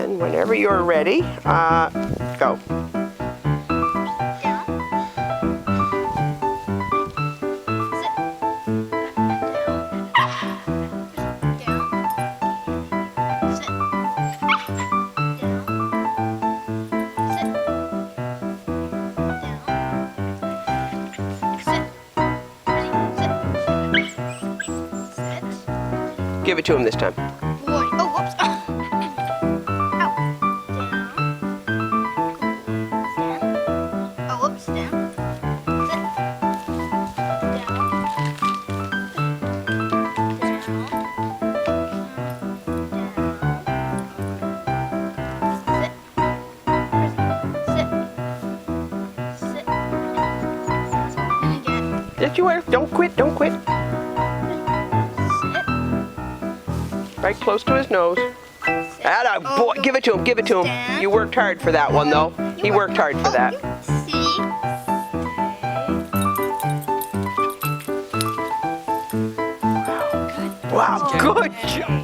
And whenever you're ready, go. Give it to him this time. Boy. Oh, whoops. Ow. Down. Oh, whoops. Down. Sit. Sit. And again. Yes, you are. Don't quit. Don't quit. Right close to his nose. Atta boy, give it to him, give it to him. You worked hard for that one though. He worked hard for that. See? Wow, good job.